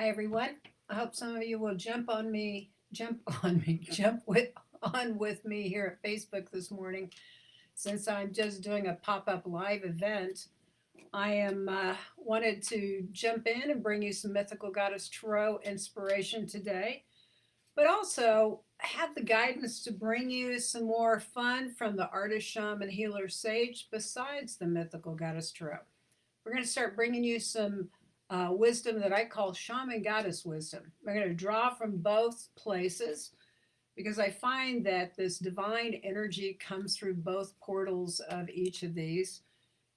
Hi everyone. I hope some of you will jump on with me here at Facebook this morning. Since I'm just doing a pop-up live event, I am wanted to jump in and bring you some Mythical Goddess Tarot inspiration today, but also have the guidance to bring you some more fun from the Artist Shaman Healer Sage besides the Mythical Goddess Tarot. We're going to start bringing you some wisdom that I call shaman goddess wisdom. We're going to draw from both places because I find that this divine energy comes through both portals of each of these,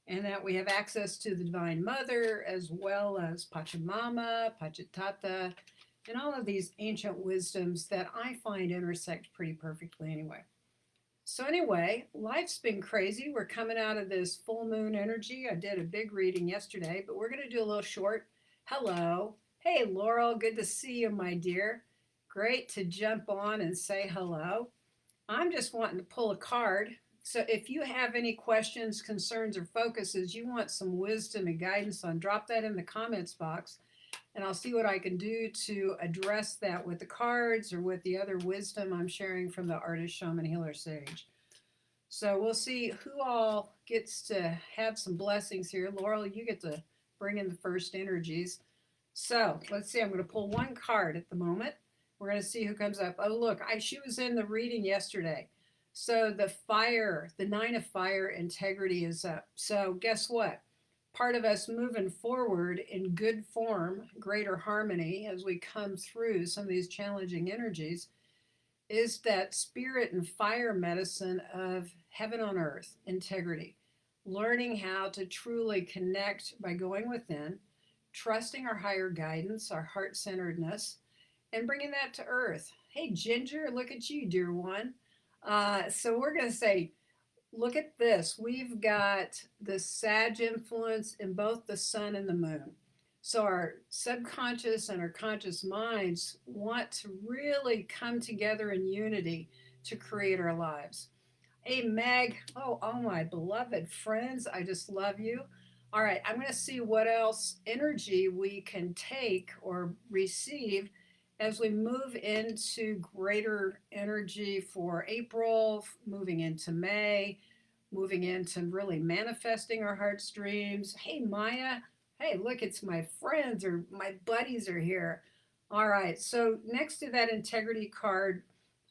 and that we have access to the Divine Mother as well as Pachamama, Pachatata, and all of these ancient wisdoms that I find intersect pretty perfectly anyway. So, anyway, life's been crazy. We're coming out of this full moon energy. I did a big reading yesterday, but we're going to do a little short. Hello. Hey, Laurel. Good to see you, my dear. Great to jump on and say hello. I'm just wanting to pull a card. So, if you have any questions, concerns, or focuses you want some wisdom and guidance on, drop that in the comments box and I'll see what I can do to address that with the cards or with the other wisdom I'm sharing from the Artist Shaman Healer Sage. So we'll see who all gets to have some blessings here. Laurel, you get to bring in the first energies. So let's see. I'm going to pull one card at the moment. We're going to see who comes up. Oh, look, she was in the reading yesterday. So the fire, the nine of fire integrity is up. So guess what? Part of us moving forward in good form, greater harmony as we come through some of these challenging energies is that spirit and fire medicine of heaven on earth, integrity, learning how to truly connect by going within, trusting our higher guidance, our heart centeredness, and bringing that to earth. Hey, Ginger, look at you, dear one. So we're going to say, look at this. We've got the Sag influence in both the sun and the moon. So our subconscious and our conscious minds want to really come together in unity to create our lives. Hey, Meg. Oh, my beloved friends. I just love you. All right, I'm going to see what else energy we can take or receive as we move into greater energy for April, moving into May, moving into really manifesting our heart's dreams. Hey, Maya. Hey, look, it's my friends or my buddies are here. All right, so next to that integrity card,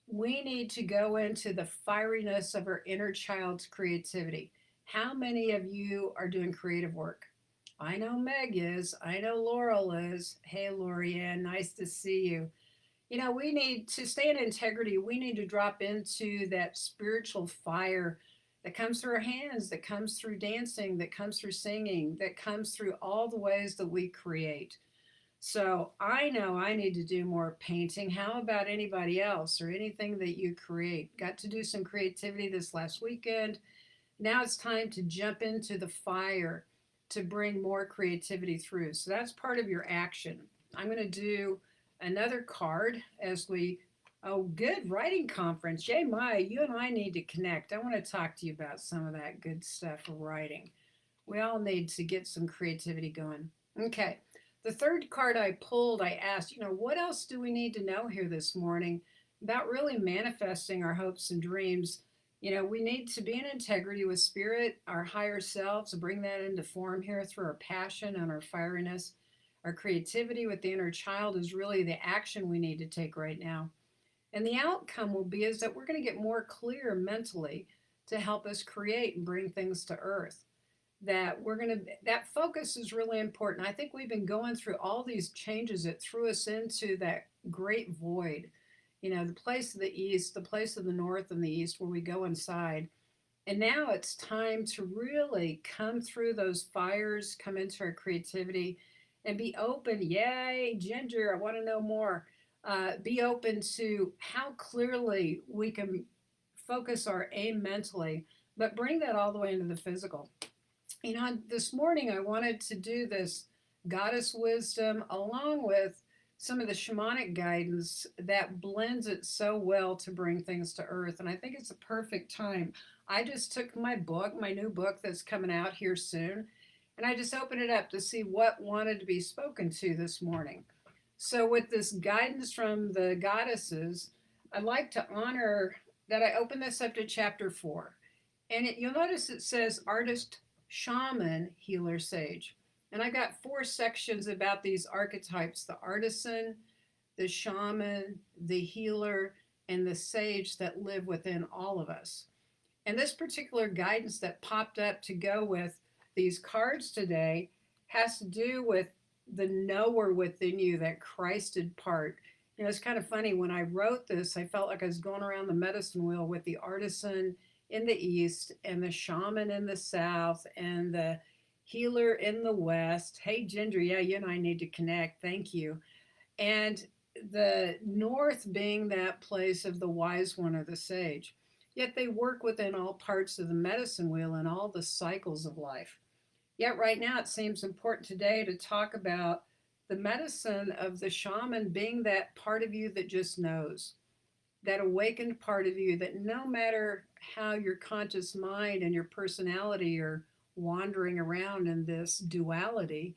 we need to go into the fieriness of our inner child's creativity. How many of you are doing creative work? I know Meg is. I know Laurel is. Hey, Lorianne, nice to see you. You know, we need to stay in integrity. We need to drop into that spiritual fire that comes through our hands, that comes through dancing, that comes through singing, that comes through all the ways that we create. So I know I need to do more painting. How about anybody else or anything that you create? Got to do some creativity this last weekend. Now it's time to jump into the fire to bring more creativity through. So that's part of your action. I'm going to do another card as we, oh, good writing conference. Yay, Maya, you and I need to connect. I want to talk to you about some of that good stuff for writing. We all need to get some creativity going. Okay. The third card I pulled, I asked, what else do we need to know here this morning about really manifesting our hopes and dreams? We need to be in integrity with spirit, our higher selves, bring that into form here through our passion and our fieriness. Our creativity with the inner child is really the action we need to take right now. And the outcome will be is that we're going to get more clear mentally to help us create and bring things to earth. That focus is really important. I think we've been going through all these changes that threw us into that great void, the place of the east, the place of the north and the east where we go inside. And now it's time to really come through those fires, come into our creativity and be open. Yay, Ginger, I want to know more. Be open to how clearly we can focus our aim mentally, but bring that all the way into the physical. This morning I wanted to do this goddess wisdom along with some of the shamanic guidance that blends it so well to bring things to earth. And I think it's a perfect time. I just took my book, my new book that's coming out here soon, and I just opened it up to see what wanted to be spoken to this morning. So, with this guidance from the goddesses, I'd like to honor that I open this up to chapter 4. And you'll notice it says Artist Shaman Healer Sage. And I got 4 sections about these archetypes: the artisan, the shaman, the healer, and the sage that live within all of us. And this particular guidance that popped up to go with these cards today has to do with the knower within you, that Christed part. You know, it's kind of funny. When I wrote this, I felt like I was going around the medicine wheel with the artisan in the east and the shaman in the south and the healer in the west. Hey, Ginger, yeah, you and I need to connect. Thank you. And the north being that place of the wise one or the sage. Yet they work within all parts of the medicine wheel and all the cycles of life. Yet right now it seems important today to talk about the medicine of the shaman being that part of you that just knows, that awakened part of you that no matter how your conscious mind and your personality are wandering around in this duality,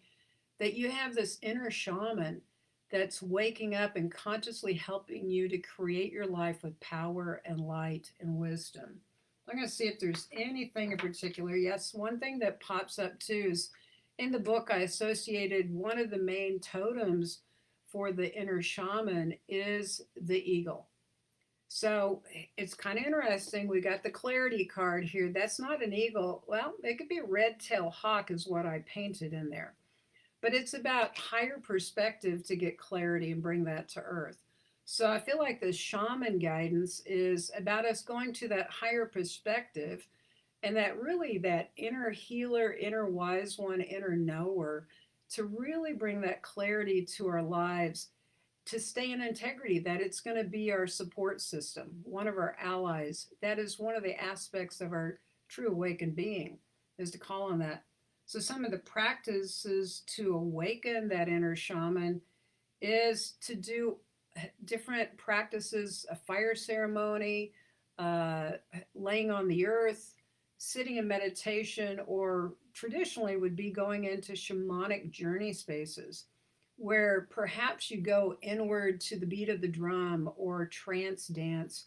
that you have this inner shaman that's waking up and consciously helping you to create your life with power and light and wisdom. I'm going to see if there's anything in particular. Yes, one thing that pops up too is in the book, I associated one of the main totems for the inner shaman is the eagle. So it's kind of interesting. We got the clarity card here. That's not an eagle. Well, it could be a red tail hawk, is what I painted in there. But it's about higher perspective to get clarity and bring that to earth. So I feel like the shaman guidance is about us going to that higher perspective, and that really that inner healer, inner wise one, inner knower, to really bring that clarity to our lives, to stay in integrity, that it's going to be our support system, one of our allies. That is one of the aspects of our true awakened being, is to call on that. So some of the practices to awaken that inner shaman is to do different practices: a fire ceremony, uh, laying on the earth, sitting in meditation, or traditionally would be going into shamanic journey spaces where perhaps you go inward to the beat of the drum or trance dance,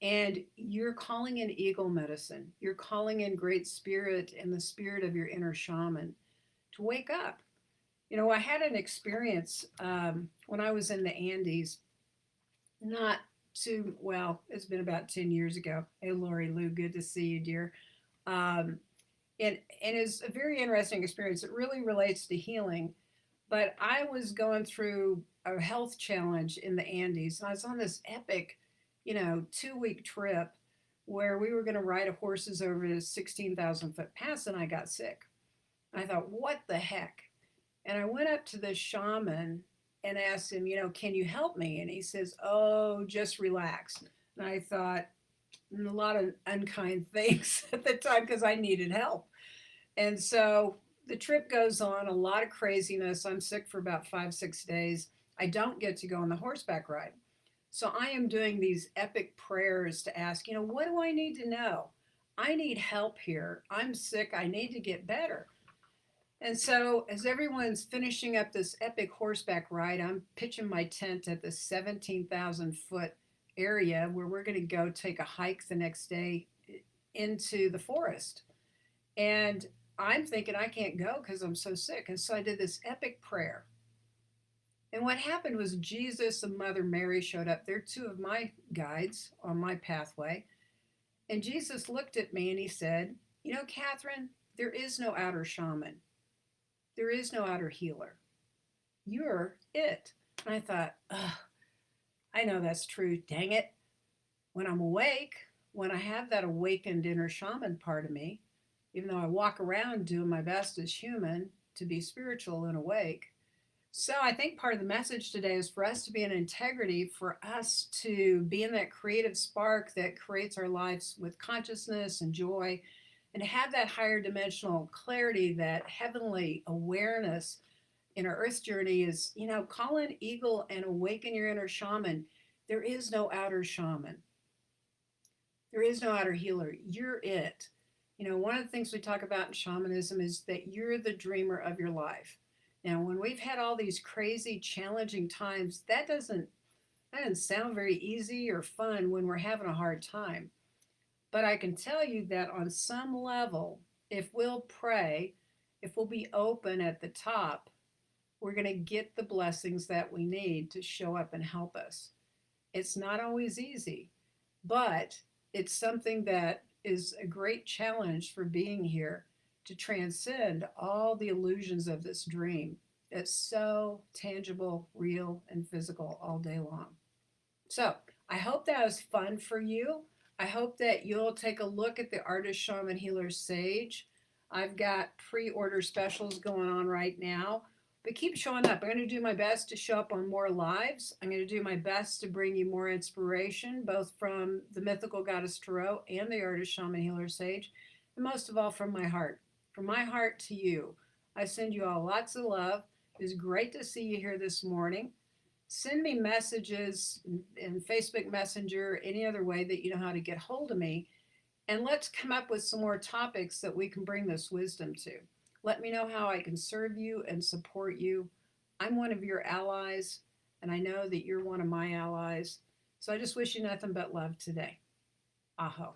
and you're calling in eagle medicine. You're calling in great spirit and the spirit of your inner shaman to wake up. You know, I had an experience when I was in the Andes, not too well, it's been about 10 years ago. Hey, Lori Lou, good to see you, dear. Um, and it's a very interesting experience. It really relates to healing. But I was going through a health challenge in the Andes, and I was on this epic, 2-week trip where we were going to ride horses over this 16,000-foot pass, and I got sick. And I thought, what the heck? And I went up to the shaman and asked him, can you help me? And he says, oh, just relax. And I thought a lot of unkind things at the time because I needed help. And so the trip goes on, a lot of craziness. I'm sick for about 5, 6 days. I don't get to go on the horseback ride. So I am doing these epic prayers to ask, what do I need to know? I need help here. I'm sick. I need to get better. And so as everyone's finishing up this epic horseback ride, I'm pitching my tent at the 17,000-foot area where we're going to go take a hike the next day into the forest. And I'm thinking I can't go because I'm so sick. And so I did this epic prayer. And what happened was Jesus and Mother Mary showed up. They're two of my guides on my pathway. And Jesus looked at me and he said, Katherine, there is no outer shaman. There is no outer healer. You're it. And I thought, I know that's true. Dang it. When I'm awake, when I have that awakened inner shaman part of me, even though I walk around doing my best as human to be spiritual and awake. So I think part of the message today is for us to be in integrity, for us to be in that creative spark that creates our lives with consciousness and joy, and to have that higher dimensional clarity, that heavenly awareness in our earth journey is, call in eagle and awaken your inner shaman. There is no outer shaman. There is no outer healer. You're it. One of the things we talk about in shamanism is that you're the dreamer of your life. Now, when we've had all these crazy, challenging times, that doesn't sound very easy or fun when we're having a hard time. But I can tell you that on some level, if we'll pray, if we'll be open at the top, we're going to get the blessings that we need to show up and help us. It's not always easy, but it's something that is a great challenge for being here to transcend all the illusions of this dream that's so tangible, real, and physical all day long. So I hope that was fun for you. I hope that you'll take a look at the Artist Shaman Healer Sage. I've got pre order specials going on right now. But keep showing up. I'm going to do my best to show up on more lives. I'm going to do my best to bring you more inspiration, both from the Mythical Goddess Tarot and the Artist Shaman Healer Sage, and most of all from my heart. From my heart to you. I send you all lots of love. It was great to see you here this morning. Send me messages in Facebook Messenger, any other way that you know how to get hold of me. And let's come up with some more topics that we can bring this wisdom to. Let me know how I can serve you and support you. I'm one of your allies, and I know that you're one of my allies. So I just wish you nothing but love today. Aho.